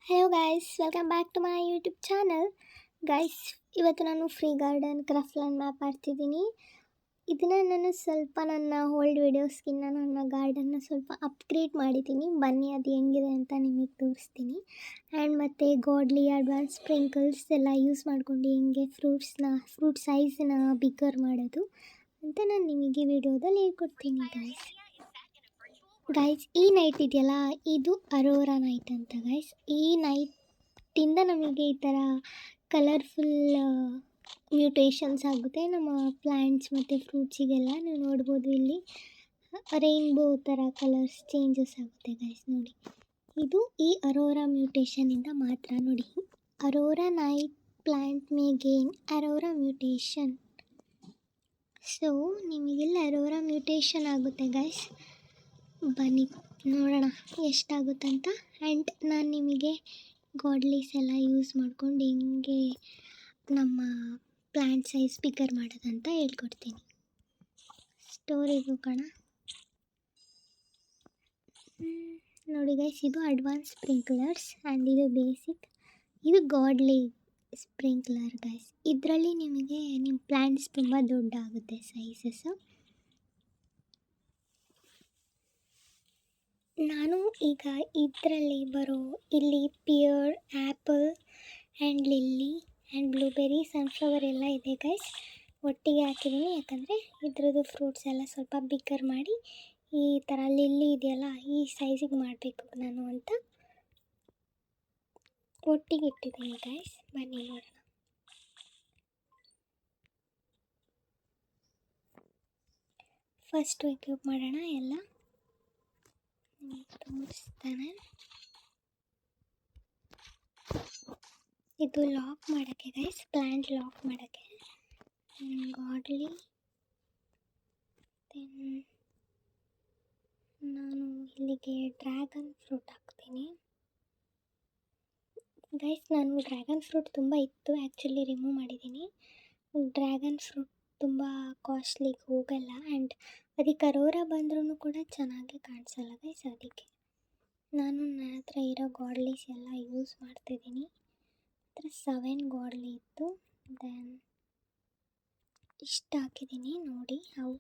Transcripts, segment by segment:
Hello guys, welcome back to my YouTube channel. Guys, ಇವತ್ತು ನಾನು free garden craft land map ಮಾಡ್ತಿದ್ದೀನಿ. ಇದನ್ನು ನಾನು ಸ್ವಲ್ಪ ನನ್ನ ಓಲ್ಡ್ ವೀಡಿಯೋಸ್ಗಿನ್ನ ನನ್ನ ಗಾರ್ಡನ್ನ ಸ್ವಲ್ಪ ಅಪ್ಗ್ರೇಡ್ ಮಾಡಿದ್ದೀನಿ. ಬನ್ನಿ ಅದು ಹೆಂಗಿದೆ ಅಂತ ನಿಮಗೆ ತೋರಿಸ್ತೀನಿ. ಆ್ಯಂಡ್ ಮತ್ತು ಗಾಡ್ಲಿ ಅಡ್ವಾನ್ಸ್ ಸ್ಪ್ರಿಂಕಲ್ಸ್ ಎಲ್ಲ ಯೂಸ್ ಮಾಡ್ಕೊಂಡು ಹೆಂಗೆ ಫ್ರೂಟ್ ಸೈಜನ್ನ ಬಿಗ್ಗರ್ ಮಾಡೋದು ಅಂತ ನಾನು ನಿಮಗೆ ವಿಡಿಯೋದಲ್ಲಿ ಹೇಳ್ಕೊಡ್ತೀನಿ ಗೈಸ್. ಈ ನೈಟ್ ಇದೆಯಲ್ಲ, ಇದು ಅರೋರಾ ನೈಟ್ ಅಂತ ಗೈಸ್. ಈ ನೈಟಿಂದ ನಮಗೆ ಈ ಥರ ಕಲರ್ಫುಲ್ ಮ್ಯೂಟೇಷನ್ಸ್ ಆಗುತ್ತೆ ನಮ್ಮ ಪ್ಲ್ಯಾಂಟ್ಸ್ ಮತ್ತು ಫ್ರೂಟ್ಸಿಗೆಲ್ಲ. ನೀವು ನೋಡ್ಬೋದು, ಇಲ್ಲಿ ರೈನ್ಬೋ ಥರ ಕಲರ್ಸ್ ಚೇಂಜಸ್ ಆಗುತ್ತೆ ಗೈಸ್. ನೋಡಿ, ಇದು ಈ ಅರೋರಾ ಮ್ಯೂಟೇಷನಿಂದ ಮಾತ್ರ. ನೋಡಿ, Arora night plant May gain Arora mutation. So ನಿಮಗೆಲ್ಲ ಅರೋರಾ ಮ್ಯೂಟೇಷನ್ ಆಗುತ್ತೆ ಗೈಸ್. ಬನ್ನಿ ನೋಡೋಣ ಎಷ್ಟಾಗುತ್ತಂತ. ಆ್ಯಂಡ್ ನಾನು ನಿಮಗೆ ಗಾಡ್ಲೀಸ್ ಎಲ್ಲ ಯೂಸ್ ಮಾಡ್ಕೊಂಡು ಹೆಂಗೆ ನಮ್ಮ ಪ್ಲ್ಯಾಂಟ್ ಸೈಜ್ ಬಿಗ್ಗರ್ ಮಾಡೋದಂತ ಹೇಳ್ಕೊಡ್ತೀನಿ. ಸ್ಟೋರಿಗೆ ಹೋಗೋಣ. ನೋಡಿ ಗೈಸ್, ಇದು ಅಡ್ವಾನ್ಸ್ ಸ್ಪ್ರಿಂಕ್ಲರ್ಸ್ ಆ್ಯಂಡ್ ಇದು ಬೇಸಿಕ್. ಇದು ಗಾಡ್ಲಿ ಸ್ಪ್ರಿಂಕ್ಲರ್ ಗೈಸ್. ಇದರಲ್ಲಿ ನಿಮಗೆ ನಿಮ್ಮ ಪ್ಲ್ಯಾಂಟ್ಸ್ ತುಂಬ ದೊಡ್ಡಾಗುತ್ತೆ ಸೈಜಸ್ಸು. ನಾನು ಈಗ ಇದರಲ್ಲಿ ಬರೋ ಇಲ್ಲಿ pear, apple and lily and blueberry, sunflower ಎಲ್ಲ ಇದೆ ಗೈಸ್. ಒಟ್ಟಿಗೆ ಹಾಕಿದ್ದೀನಿ, ಯಾಕಂದರೆ ಇದ್ರದ್ದು ಫ್ರೂಟ್ಸ್ ಎಲ್ಲ ಸ್ವಲ್ಪ ಬಿಗ್ಗರ್ ಮಾಡಿ ಈ ಥರ ಲಿಲ್ಲಿ ಇದೆಯಲ್ಲ ಈ ಸೈಜಿಗೆ ಮಾಡಬೇಕು ನಾನು ಅಂತ ಒಟ್ಟಿಗೆ ಇಟ್ಟಿದ್ದೀನಿ ಗೈಸ್. ಬನ್ನಿ ನೋಡೋಣ. ಫಸ್ಟ್ ಎಕ್ವಿಪ್ ಮಾಡೋಣ ಎಲ್ಲ ತೋರಿಸ್ತಾನೆ. ಇದು ಲಾಕ್ ಮಾಡೋಕ್ಕೆ ಗೈಸ್, ಪ್ಲ್ಯಾಂಟ್ ಲಾಕ್ ಮಾಡೋಕ್ಕೆ. ಗಾಡ್ಲಿ, ದೆನ್ ನಾನು ಇಲ್ಲಿಗೆ ಡ್ರ್ಯಾಗನ್ ಫ್ರೂಟ್ ಹಾಕ್ತೀನಿ ಗೈಸ್. ನಾನು ಡ್ರ್ಯಾಗನ್ ಫ್ರೂಟ್ ತುಂಬ ಇತ್ತು, ಆ್ಯಕ್ಚುಲಿ ರಿಮೂವ್ ಮಾಡಿದ್ದೀನಿ. ಡ್ರ್ಯಾಗನ್ ಫ್ರೂಟ್ ತುಂಬ ಕಾಸ್ಟ್ಲಿಗೆ ಹೋಗಲ್ಲ ಆ್ಯಂಡ್ ಅದಕ್ಕೆ ಅರೋರಾ ಬಂದ್ರೂ ಕೂಡ ಚೆನ್ನಾಗಿ ಕಾಣಿಸಲ್ಲ ಗೈಸ್. ಅದಕ್ಕೆ ನಾನು ನನ್ನ ಹತ್ರ ಇರೋ ಗಾಡ್ಲೀಸ್ ಎಲ್ಲ ಯೂಸ್ ಮಾಡ್ತಿದ್ದೀನಿ. ಹತ್ರ 7 ಗಾಡ್ಲಿ ಇತ್ತು. ದೆನ್ ಇಷ್ಟು ಹಾಕಿದ್ದೀನಿ. ನೋಡಿ, ಅವು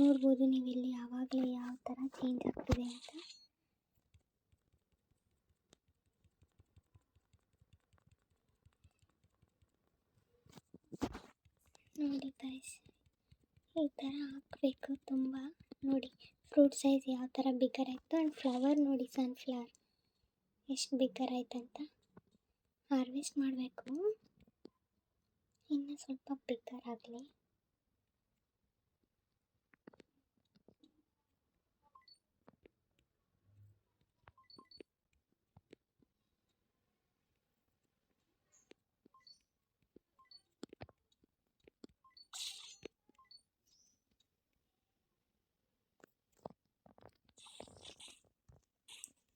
ನೋಡ್ಬೋದು ನೀವು ಇಲ್ಲಿ ಯಾವಾಗಲೇ ಯಾವ ಥರ ಚೇಂಜ್ ಆಗ್ತಿದೆ ಅಂತ. ನೋಡಿ ಗೈಸ್, ಈ ಥರ ಹಾಕಬೇಕು ತುಂಬ. ನೋಡಿ ಫ್ರೂಟ್ ಸೈಜ್ ಯಾವ ಥರ ಬಿಗ್ಗರ್ ಆಯಿತು. ಆ್ಯಂಡ್ ಫ್ಲವರ್ ನೋಡಿ, ಸನ್ಫ್ಲವರ್ ಎಷ್ಟು ಬಿಗ್ಗರ್ ಆಯ್ತಂತ. ಹಾರ್ವೆಸ್ಟ್ ಮಾಡಬೇಕು, ಇನ್ನು ಸ್ವಲ್ಪ ಬಿಗ್ಗರ್ ಆಗಲಿ.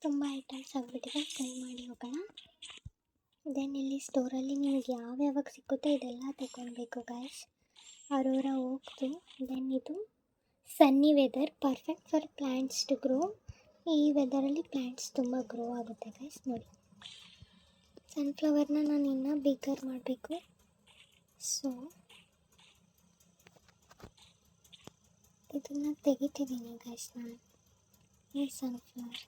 ತುಂಬ ಐಟಮ್ಸ್ ಆಗಿಬಿಟ್ಟಿದೆ, ಟ್ರೈ ಮಾಡಿ ಹೋಗೋಣ. ದೆನ್ ಇಲ್ಲಿ ಸ್ಟೋರಲ್ಲಿ ನಿಮಗೆ ಯಾವ್ಯಾವಾಗ ಸಿಕ್ಕುತ್ತೆ ಇದೆಲ್ಲ ತಗೊಳ್ಬೇಕು ಗೈಸ್. ಅರೋರಾ ಹೋಗ್ತು. ದೆನ್ ಇದು sunny weather, perfect for plants to grow. ಈ ವೆದರಲ್ಲಿ ಪ್ಲ್ಯಾಂಟ್ಸ್ ತುಂಬ ಗ್ರೋ ಆಗುತ್ತೆ ಗೈಸ್. ನೋಡಿ, ಸನ್ಫ್ಲವರ್ನ ನಾನು ಇನ್ನೂ ಬಿಗ್ಗರ್ ಮಾಡಬೇಕು. ಸೊ ಇದನ್ನು ತೆಗಿತಿದ್ದೀನಿ ಗೈಸ್ ನಾನು. ಈ ಸನ್ಫ್ಲವರ್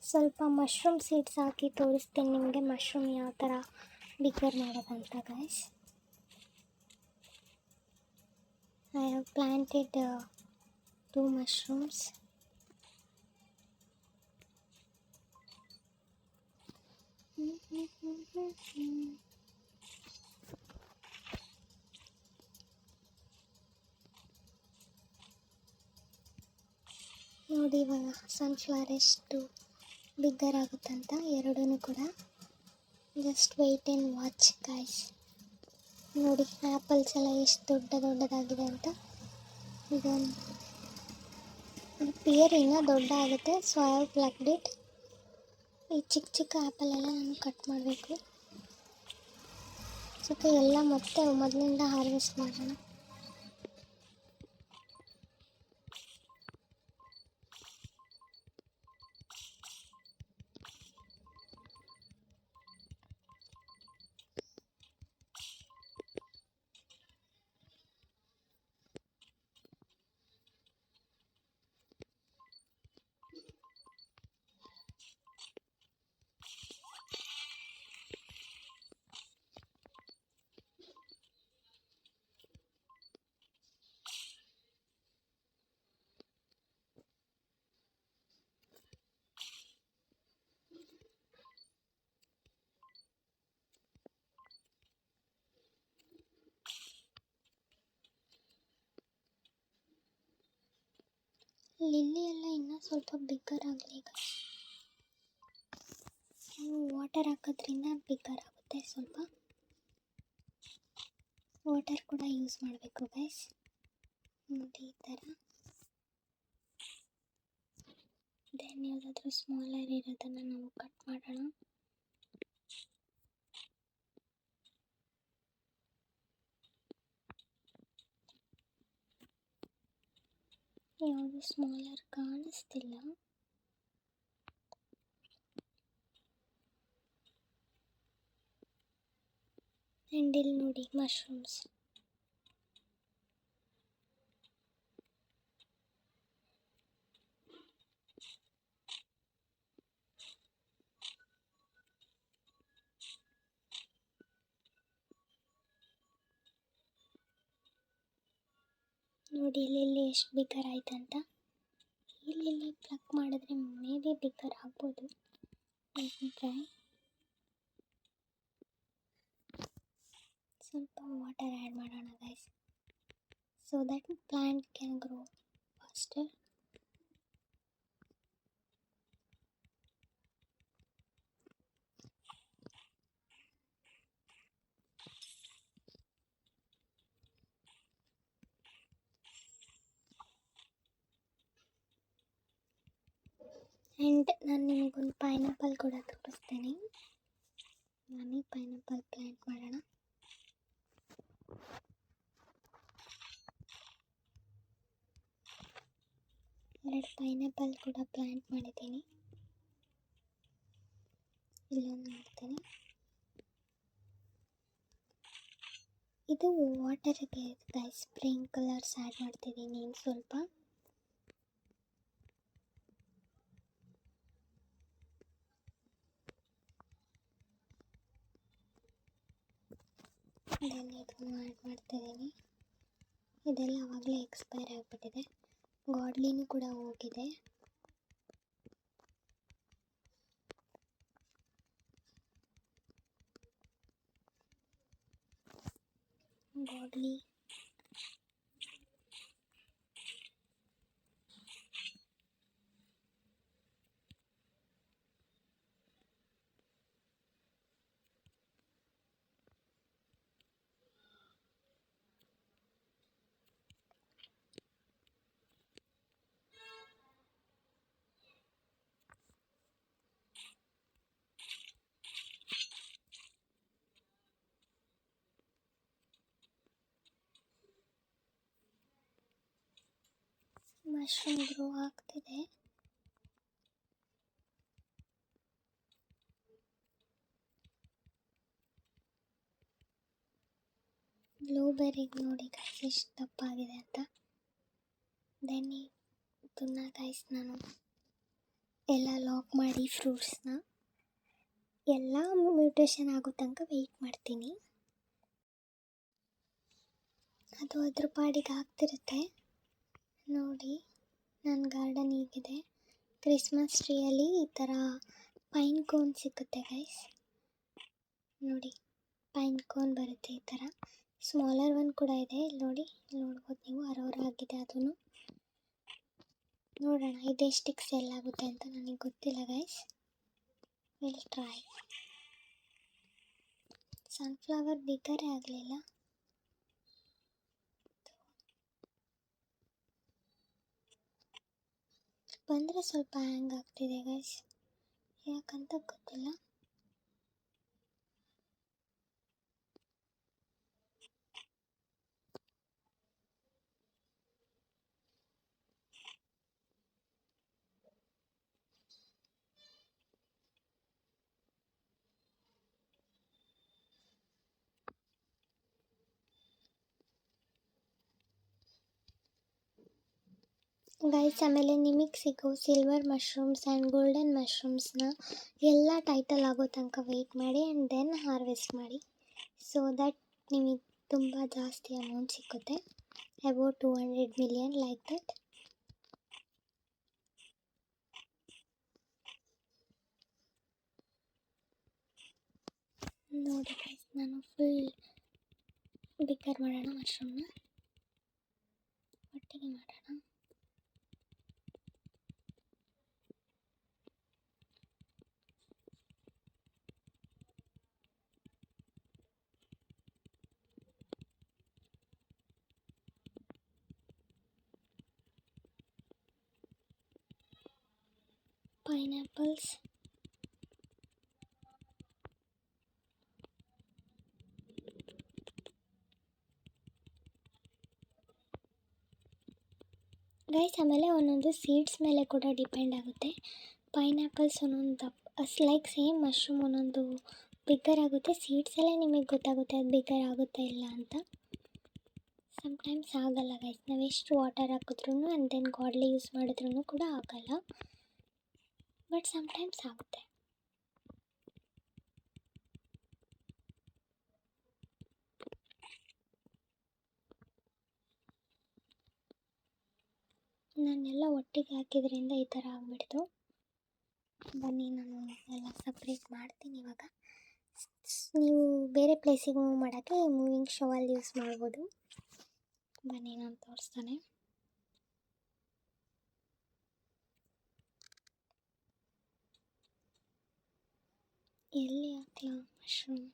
ಸ್ವಲ್ಪ ಮಶ್ರೂಮ್ ಸೀಡ್ಸ್ ಹಾಕಿ ತೋರಿಸ್ತೀನಿ ನಿಮಗೆ, ಮಶ್ರೂಮ್ ಯಾವ ಥರ ಬಿಗ್ಗರ್ ಮಾಡೋದಂತ guys. I have planted 2 mushrooms. ನೋಡಿ ಇವಾಗ ಸನ್ಫ್ಲವರ್ ಎಷ್ಟು ಬಿಗ್ಗರ್ ಆಗುತ್ತಂತ ಎರಡೂ ಕೂಡ. Just weight and watch guys. ನೋಡಿ ಆ್ಯಪಲ್ಸ್ ಎಲ್ಲ ಎಷ್ಟು ದೊಡ್ಡದಾಗಿದೆ ಅಂತ. ಇದೊಂದು ಪಿಯರ್ ಇನ್ನೂ ದೊಡ್ಡ ಆಗುತ್ತೆ. So I have ಪ್ಲಕ್ಡ್ it. ಈ ಚಿಕ್ಕ ಚಿಕ್ಕ ಆ್ಯಪಲ್ ಎಲ್ಲ ನಾನು ಕಟ್ ಮಾಡಬೇಕು. ಸೊ ಎಲ್ಲ ಮತ್ತೆ ಮೊದಲಿಂದ ಹಾರ್ವೆಸ್ಟ್ ಮಾಡೋಣ. ಲಿಲ್ಲಿ ಎಲ್ಲ ಇನ್ನೂ ಸ್ವಲ್ಪ ಬಿಗ್ಗರ್ ಆಗಲಿ. ವಾಟರ್ ಹಾಕೋದ್ರಿಂದ ಬಿಗ್ಗರ್ ಆಗುತ್ತೆ. ಸ್ವಲ್ಪ ವಾಟರ್ ಕೂಡ ಯೂಸ್ ಮಾಡಬೇಕು ಗೈಸ್. ನೋಡಿ ಈ ಥರ. ದೆನ್ ಯಾವುದಾದ್ರೂ ಸ್ಮಾಲರ್ ಇರೋದನ್ನು ನಾವು ಕಟ್ ಮಾಡೋಣ. ಯಾವುದು ಸ್ಮಾಲರ್ ಕಾಣಿಸ್ತಿಲ್ಲ. ಆ್ಯಂಡ್ ಇಲ್ಲಿ ನೋಡಿ ಮಶ್ರೂಮ್ಸ್. ನೋಡಿ ಇಲ್ಲಿ ಎಷ್ಟು ಬಿಗ್ಗರ್ ಆಯ್ತಂತ. ಇಲ್ಲಿ ಪ್ಲಕ್ ಮಾಡಿದ್ರೆ ಮೇ ಬಿ ಬಿಗ್ಗರ್ ಆಗ್ಬೋದು. ಟ್ರೈ. ಸ್ವಲ್ಪ ವಾಟರ್ ಆ್ಯಡ್ ಮಾಡೋಣ guys, so that plant can grow faster. And ನಾನು ನಿಮಗೊಂದು ಪೈನಾಪಲ್ ಕೂಡ ತೋರಿಸ್ತೇನೆ. ನಾನೇ ಪೈನಾಪಲ್ ಪ್ಲ್ಯಾಂಟ್ ಮಾಡೋಣ. ಎರಡು ಪೈನಾಪಲ್ ಕೂಡ ಪ್ಲ್ಯಾಂಟ್ ಮಾಡಿದ್ದೀನಿ. ಇಲ್ಲೊಂದು ಮಾಡ್ತೇನೆ. ಇದು ವಾಟರ್ಗೆ ಗೈಸ್ ಸ್ಪ್ರಿಂಕ್ಲರ್ಸ್ ಆ್ಯಡ್ ಮಾಡ್ತಿದ್ದೀನಿ ಇನ್ನು ಸ್ವಲ್ಪ. ದೆನ್ ಇದನ್ನು ಆ್ಯಡ್ ಮಾಡ್ತಿದ್ದೀನಿ. ಇದೆಲ್ಲ ಆವಾಗಲೇ ಎಕ್ಸ್ಪೈರ್ ಆಗಿಬಿಟ್ಟಿದೆ. ಗಾಡ್ಲಿನೂ ಕೂಡ ಹೋಗಿದೆ. ಗಾಡ್ಲಿ ಮಶ್ರೂಮ್ ಗ್ರೋ ಆಗ್ತಿದೆ. ಬ್ಲೂಬೆರ್ರಿಗೆ ನೋಡಿ ಗೈಸ್ ಎಷ್ಟು ದಪ್ಪಾಗಿದೆ ಅಂತ. ದೆನ್ ಇದನ್ನ ಗೈಸ್ ನಾನು ಎಲ್ಲ ಲಾಕ್ ಮಾಡಿ ಫ್ರೂಟ್ಸ್ನ ಎಲ್ಲ ಮ್ಯೂಟೇಷನ್ ಆಗೋ ತನಕ ವೆಯ್ಟ್ ಮಾಡ್ತೀನಿ. ಅದು ಅದ್ರ ಪಾಡಿಗೆ ಆಗ್ತಿರುತ್ತೆ. ನೋಡಿ ನನ್ನ ಗಾರ್ಡನ್ ಹೀಗಿದೆ. ಕ್ರಿಸ್ಮಸ್ ಟ್ರೀಯಲ್ಲಿ ಈ ಥರ ಪೈನ್ ಕೋನ್ ಸಿಗುತ್ತೆ ಗೈಸ್. ನೋಡಿ ಪೈನ್ ಕೋನ್ ಬರುತ್ತೆ ಈ ಥರ. ಸ್ಮಾಲರ್ ಒನ್ ಕೂಡ ಇದೆ. ಇಲ್ಲಿ ನೋಡಿ, ನೋಡ್ಬೋದು ನೀವು, ಅರೋರ ಆಗಿದೆ. ಅದನ್ನು ನೋಡೋಣ ಇದೆಷ್ಟಕ್ಕೆ ಸೆಲ್ ಆಗುತ್ತೆ ಅಂತ. ನನಗೆ ಗೊತ್ತಿಲ್ಲ ಗೈಸ್, ವಿಲ್ ಟ್ರೈ. ಸನ್ಫ್ಲವರ್ ಬಿಗ್ಗರೇ ಆಗಲಿಲ್ಲ. ಬಂದರೆ ಸ್ವಲ್ಪ ಹ್ಯಾಂಗ್ ಆಗ್ತಿದೆ ಗೈಸ್, ಯಾಕಂತ ಗೊತ್ತಿಲ್ಲ. ಗೈಸ್ ಆಮೇಲೆ ನಿಮಗೆ ಸಿಗೋ ಸಿಲ್ವರ್ ಮಶ್ರೂಮ್ಸ್ ಆ್ಯಂಡ್ ಗೋಲ್ಡನ್ ಮಶ್ರೂಮ್ಸ್ನ ಎಲ್ಲ ಟೈಟಲ್ ಆಗೋ ತನಕ ವೆಯ್ಟ್ ಮಾಡಿ ಆ್ಯಂಡ್ ದೆನ್ ಹಾರ್ವೆಸ್ಟ್ ಮಾಡಿ. ಸೊ ದಟ್ ನಿಮಗೆ ತುಂಬ ಜಾಸ್ತಿ ಅಮೌಂಟ್ ಸಿಕ್ಕುತ್ತೆ, ಅಬೌಟ್ 200 million ಲೈಕ್ ದಟ್. ನೋಡಿ ಗೈಸ್, ನಾನು ಫುಲ್ ಬಿಗ್ಗರ್ ಮಾಡೋಣ ಮಶ್ರೂಮ್ನ, ಒಟ್ಟಿಗೆ ಮಾಡೋಣ. ಪೈನಾಪಲ್ಸ್, ಗೈಸ್ ಆಮೇಲೆ ಒಂದೊಂದು ಸೀಡ್ಸ್ ಮೇಲೆ ಕೂಡ ಡಿಪೆಂಡ್ ಆಗುತ್ತೆ. ಪೈನಾಪಲ್ಸ್ ಒಂದೊಂದು ದಪ್ಪ ಲೈಕ್ ಸೇಮ್ ಮಶ್ರೂಮ್ ಒಂದೊಂದು ಬಿಗ್ಗರ್ ಆಗುತ್ತೆ, ಸೀಡ್ಸಲ್ಲೇ ನಿಮಗೆ ಗೊತ್ತಾಗುತ್ತೆ ಅದು ಬಿಗ್ಗರ್ ಆಗುತ್ತಾ ಇಲ್ಲ ಅಂತ. ಸಮ್ಟೈಮ್ಸ್ ಆಗಲ್ಲ ಗೈಸ್, ನಾವು ಎಷ್ಟು ವಾಟರ್ ಹಾಕಿದ್ರೂ ಆ್ಯಂಡ್ ದೆನ್ ಗಾಡ್ಲಿ ಯೂಸ್ ಮಾಡಿದ್ರೂ ಕೂಡ ಆಗಲ್ಲ, ಬಟ್ ಸಮ್ಟೈಮ್ಸ್ ಆಗುತ್ತೆ. ನಾನೆಲ್ಲ ಒಟ್ಟಿಗೆ ಹಾಕಿದ್ರಿಂದ ಈ ಥರ ಆಗಿಬಿಡ್ತು. ಬನ್ನಿ ನಾನು ಎಲ್ಲ ಸಪ್ರೇಟ್ ಮಾಡ್ತೀನಿ ಇವಾಗ. ನೀವು ಬೇರೆ ಪ್ಲೇಸಿಗೆ ಮೂವ್ ಮಾಡೋಕ್ಕೆ ಮೂವಿಂಗ್ ಶೋವಲ್ಲಿ ಯೂಸ್ ಮಾಡ್ಬೋದು. ಬನ್ನಿ ನಾನು ತೋರಿಸ್ತಾನೆ. ಎಲ್ಲಿ ಹಾಕ್ಲಾ ಮಶ್ರೂಮ್?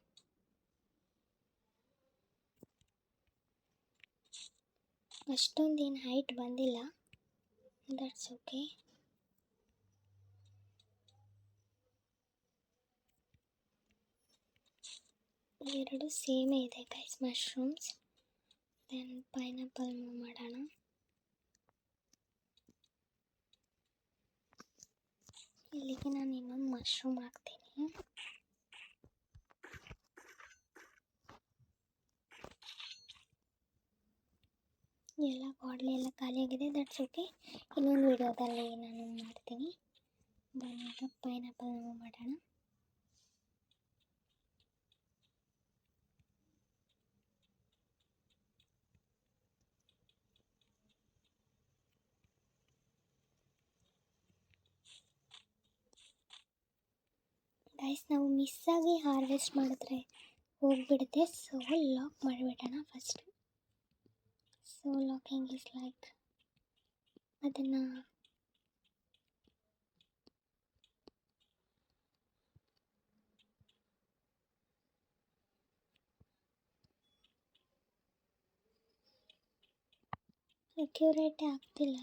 ಅಷ್ಟೊಂದೇನು ಹೈಟ್ ಬಂದಿಲ್ಲ, ದಟ್ಸ್ ಓಕೆ. ಎರಡು ಸೇಮೇ ಇದೆ guys, mushrooms. Then pineapple move ಮಾಡೋಣ. ಇಲ್ಲಿಗೆ ನಾನು ಇನ್ನೊಂದು ಮಶ್ರೂಮ್ ಹಾಕ್ತೀನಿ. ಎಲ್ಲ ಬಾಡ್ಲಿ ಎಲ್ಲ ಖಾಲಿಯಾಗಿದೆ, ದಟ್ಸ್ ಓಕೆ. ಇನ್ನೊಂದು ವಿಡಿಯೋದಲ್ಲಿ ನಾನು ಮಾಡ್ತೀನಿ. ಬನ್ನಿ ಪೈನಾಪಲ್ ಮೂವ್ ಮಾಡೋಣ. ಗೈಸ್ ನಾವು ಮಿಸ್ಸಾಗಿ ಹಾರ್ವೆಸ್ಟ್ ಮಾಡಿದ್ರೆ ಹೋಗ್ಬಿಡುತ್ತೆ, ಸೊ ಲಾಕ್ ಮಾಡಿಬಿಡೋಣ first. So locking is like ಅದನ್ನು ಅಕ್ಯುರೇಟೇ ಆಗ್ತಿಲ್ಲ.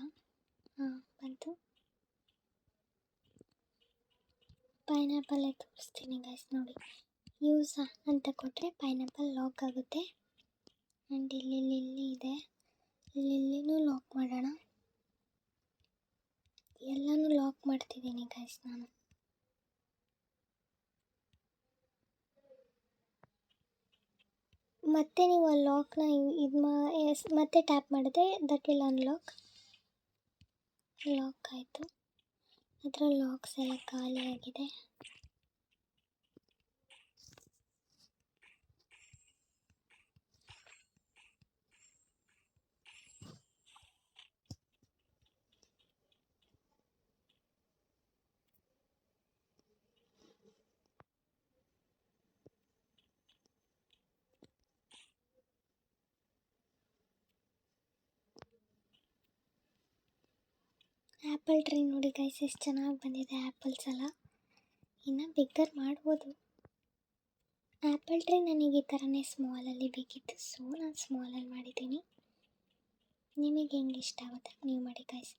ಹಾಂ ಬಂತು. ಪೈನಾಪಲ್ಲೇ ತೋರಿಸ್ತೀನಿ ಗೈಸ್ ನೋಡಿ. ಯೂಸ್ ಅಂತ ಕೊಟ್ಟರೆ ಪೈನಾಪಲ್ ಲಾಕ್ ಆಗುತ್ತೆ. ಆ್ಯಂಡ್ ಇಲ್ಲಿ ಇದೆ, ಇಲ್ಲಿನೂ ಲಾಕ್ ಮಾಡೋಣ. ಎಲ್ಲನೂ ಲಾಕ್ ಮಾಡ್ತಿದ್ದೀನಿ ಗೈಸ್ ನಾನು. ಮತ್ತೆ ನೀವು ಆ ಲಾಕ್ನ ಮತ್ತೆ ಟ್ಯಾಪ್ ಮಾಡಿದ್ರೆ ದಟ್ ವಿಲ್ ಅನ್ಲಾಕ್. ಲಾಕ್ ಆಯಿತು. ಅದರ ಲಾಕ್ಸ್ ಎಲ್ಲ ಖಾಲಿಯಾಗಿದೆ. ಆ್ಯಪಲ್ ಟ್ರೀ ನೋಡಿ ಗೈಸ್ ಎಷ್ಟು ಚೆನ್ನಾಗಿ ಬಂದಿದೆ ಆ್ಯಪಲ್ಸ್ ಎಲ್ಲ. ಇನ್ನು ಬಿಗ್ಗರ್ ಮಾಡ್ಬೋದು. ಆ್ಯಪಲ್ ಟ್ರೀ ನನಗೆ ಈ ಥರನೇ ಸ್ಮಾಲಲ್ಲಿ ಬೇಕಿತ್ತು, ಸೊ ನಾನು ಸ್ಮಾಲಲ್ಲಿ ಮಾಡಿದ್ದೀನಿ. ನಿಮಗೆ ಹೆಂಗೆ ಇಷ್ಟ ಆಗುತ್ತೆ ನೀವು ಮಾಡಿ ಗೈಸ್.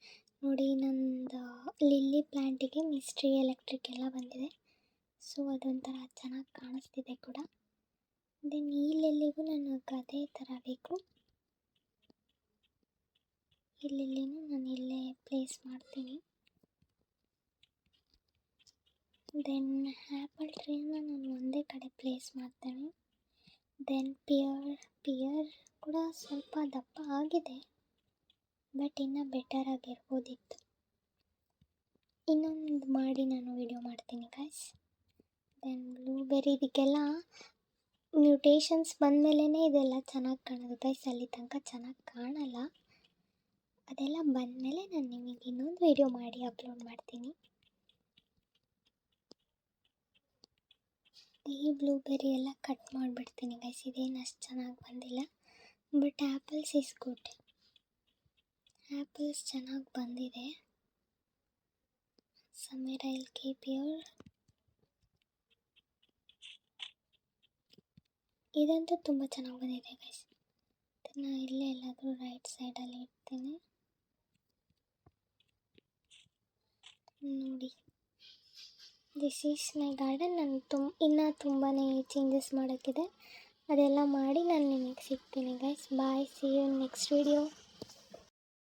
ನೋಡಿ ನಂದು ಲಿಲ್ಲಿ ಪ್ಲ್ಯಾಂಟಿಗೆ ಮಿಸ್ಟ್ರಿ ಎಲೆಕ್ಟ್ರಿಕ್ ಎಲ್ಲ ಬಂದಿದೆ, ಸೊ ಅದೊಂಥರ ಚೆನ್ನಾಗಿ ಕಾಣಿಸ್ತಿದೆ ಕೂಡ. ದೆನ್ ಈ ಲಿಲ್ಲಿಗೂ ನನಗೆ ಅದೇ ಥರ ಬೇಕು. ಇಲ್ಲಿನೂ ನಾನು ಇಲ್ಲೇ ಪ್ಲೇಸ್ ಮಾಡ್ತೀನಿ. ದೆನ್ ಆ್ಯಪಲ್ ಟ್ರೀನ ನಾನು ಒಂದೇ ಕಡೆ ಪ್ಲೇಸ್ ಮಾಡ್ತೇನೆ. ದೆನ್ ಪಿಯರ್ ಕೂಡ ಸ್ವಲ್ಪ ದಪ್ಪ ಆಗಿದೆ, ಬಟ್ ಇನ್ನೂ ಬೆಟರ್ ಆಗಿರ್ಬೋದಿತ್ತು. ಇನ್ನೊಂದು ಮಾಡಿ ನಾನು ವಿಡಿಯೋ ಮಾಡ್ತೀನಿ ಗೈಸ್. ದೆನ್ ಬ್ಲೂಬೆರಿ, ಇದಕ್ಕೆಲ್ಲ ಮ್ಯೂಟೇಷನ್ಸ್ ಬಂದಮೇಲೆ ಇದೆಲ್ಲ ಚೆನ್ನಾಗಿ ಕಾಣೋದು ಗೈಸ್, ಅಲ್ಲಿ ತನಕ ಚೆನ್ನಾಗಿ ಕಾಣಲ್ಲ. ಅದೆಲ್ಲ ಬಂದಮೇಲೆ ನಾನು ನಿಮಗೆ ಇನ್ನೊಂದು ವಿಡಿಯೋ ಮಾಡಿ ಅಪ್ಲೋಡ್ ಮಾಡ್ತೀನಿ. ಈ ಬ್ಲೂಬೆರಿ ಎಲ್ಲ ಕಟ್ ಮಾಡಿಬಿಡ್ತೀನಿ ಗೈಸ್, ಇದೇನು ಅಷ್ಟು ಚೆನ್ನಾಗಿ ಬಂದಿಲ್ಲ. But apples is good, apples ಚೆನ್ನಾಗಿ ಬಂದಿದೆ. Sameer I will keep your. ಇದಂತೂ ತುಂಬ ಚೆನ್ನಾಗಿ ಬಂದಿದೆ ಗೈಸ್. ಇದನ್ನು ಇಲ್ಲೇ ಎಲ್ಲಾದರೂ ರೈಟ್ ಸೈಡಲ್ಲಿ ಇಡ್ತೀನಿ ನೋಡಿ. This is my garden. ನಾನು ಇನ್ನೂ ತುಂಬಾ ಚೇಂಜಸ್ ಮಾಡೋಕ್ಕಿದೆ, ಅದೆಲ್ಲ ಮಾಡಿ ನಾನು ನಿಮಗೆ ಸಿಗ್ತೀನಿ guys. Bye, see you next video.